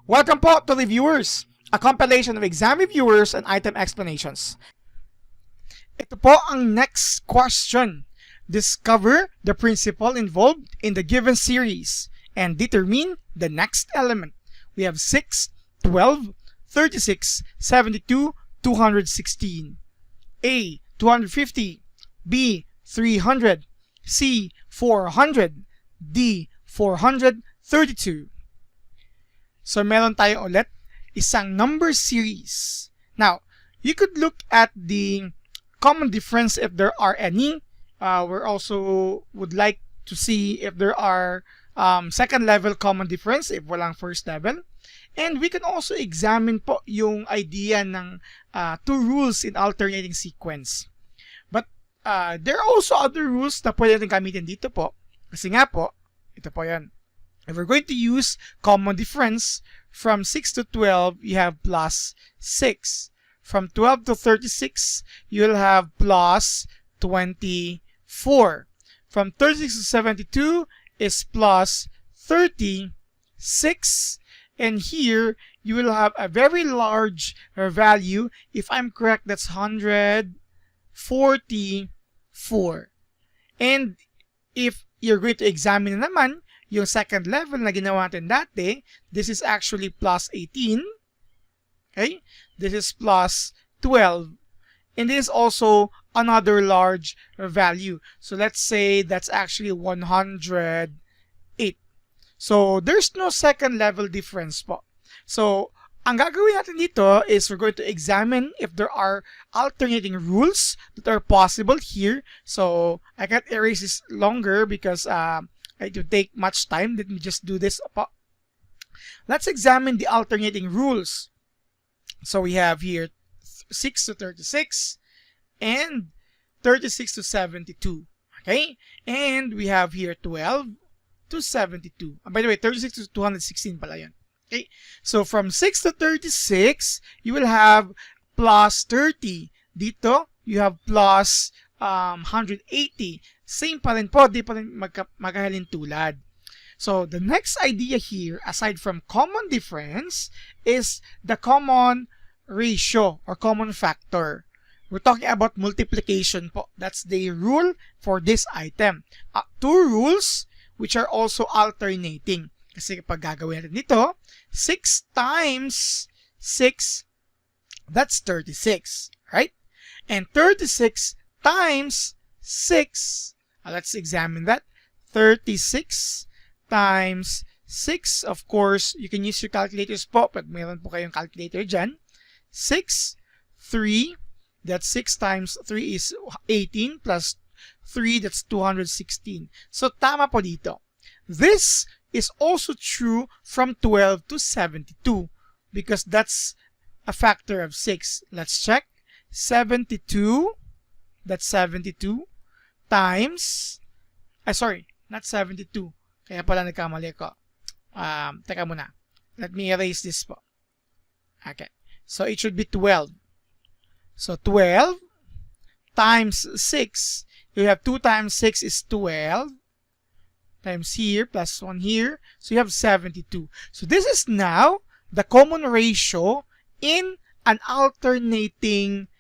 Welcome po to Reviewers, a compilation of exam reviewers and item explanations. Ito po ang next question. Discover the principle involved in the given series and determine the next element. We have 6, 12, 36, 72, 216. A, 250. B, 300. C, 400. D, 432. So, meron tayo ulit isang number series. Now, you could look at the common difference if there are any. We also would like to see if there are second level common difference if walang first level. And we can also examine po yung idea ng two rules in alternating sequence. But there are also other rules na pwede natin gamitin dito po. Kasi nga po, ito po yan. If we're going to use common difference, from 6 to 12, you have plus 6. From 12 to 36, you'll have plus 24. From 36 to 72 is plus 36. And here, you will have a very large value. If I'm correct, that's 144. And if you're going to examine naman, yung second level na ginawa natin dati, this is actually plus 18. Okay? This is plus 12. And this is also another large value. So let's say that's actually 108. So there's no second level difference po. So ang gagawin natin dito is we're going to examine if there are alternating rules that are possible here. So I can't erase this longer because it would take much time. Let me just do this. Let's examine the alternating rules. So we have here 6 to 36 and 36 to 72. Okay? And we have here 12 to 72. By the way, 36 to 216 pala yun. Okay? So from 6 to 36, you will have plus 30. Dito, you have plus 180. Same pa rin po, di pa rin magkahalin tulad. So, the next idea here, aside from common difference, is the common ratio or common factor. We're talking about multiplication po. That's the rule for this item. Two rules which are also alternating. Kasi kapag gagawin natin dito, 6 times 6, that's 36. Right? And 36 times 6, let's examine that. 36 times 6. Of course, you can use your calculators po. Pag mayroon po kayong calculator dyan. 6, 3. That's 6 times 3 is 18 plus 3, that's 216. So, tama po dito. This is also true from 12 to 72 because that's a factor of 6. Let's check. 72, that's 72. Times, sorry, not 72. Kaya pala nagkamali ko. Teka muna. Let me erase this po. Okay. So, it should be 12. So, 12 times 6. You have 2 times 6 is 12. Times here, plus 1 here. So, you have 72. So, this is now the common ratio in an alternating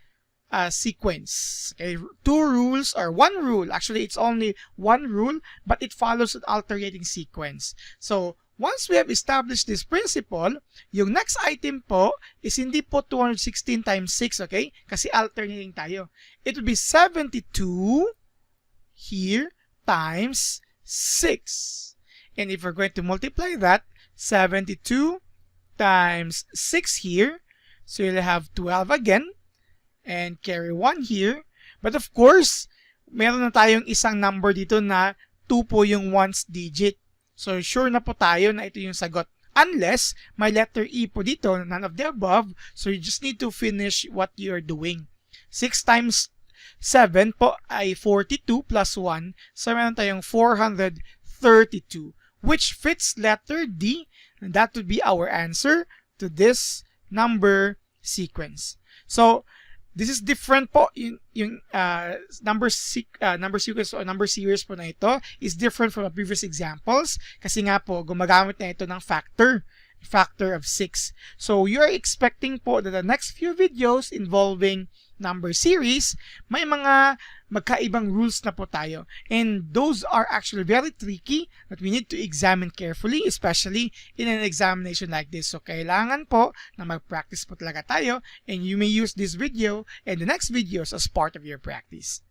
sequence. Okay, two rules or one rule. Actually, it's only one rule, but it follows an alternating sequence. So, once we have established this principle, yung next item po is hindi po 216 times 6, okay? Kasi alternating tayo. It will be 72 here times 6. And if we're going to multiply that, 72 times 6 here, so you'll have 12 again. And carry 1 here. But of course, meron na tayong isang number dito na 2 po yung ones digit. So, sure na po tayo na ito yung sagot. Unless, may letter E po dito, none of the above. So, you just need to finish what you're doing. 6 times 7 po ay 42 plus 1. So, meron tayong 432. Which fits letter D. And that would be our answer to this number sequence. So, this is different po. Yung number sequence o number series po na ito is different from the previous examples kasi nga po gumagamit na ito ng factor. factor of 6. So you're expecting po that the next few videos involving number series, may mga magkaibang rules na po tayo. And those are actually very tricky that we need to examine carefully, especially in an examination like this. So kailangan po na mag-practice po talaga tayo, and you may use this video and the next videos as part of your practice.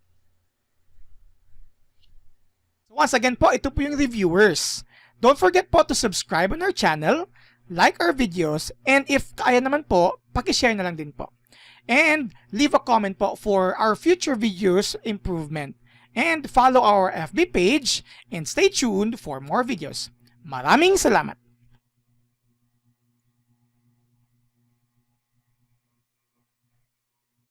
So once again po, ito po yung reviewers. Don't forget po to subscribe on our channel, like our videos, and if kaya naman po, paki-share na lang din po. And leave a comment po for our future videos improvement. And follow our FB page and stay tuned for more videos. Maraming salamat!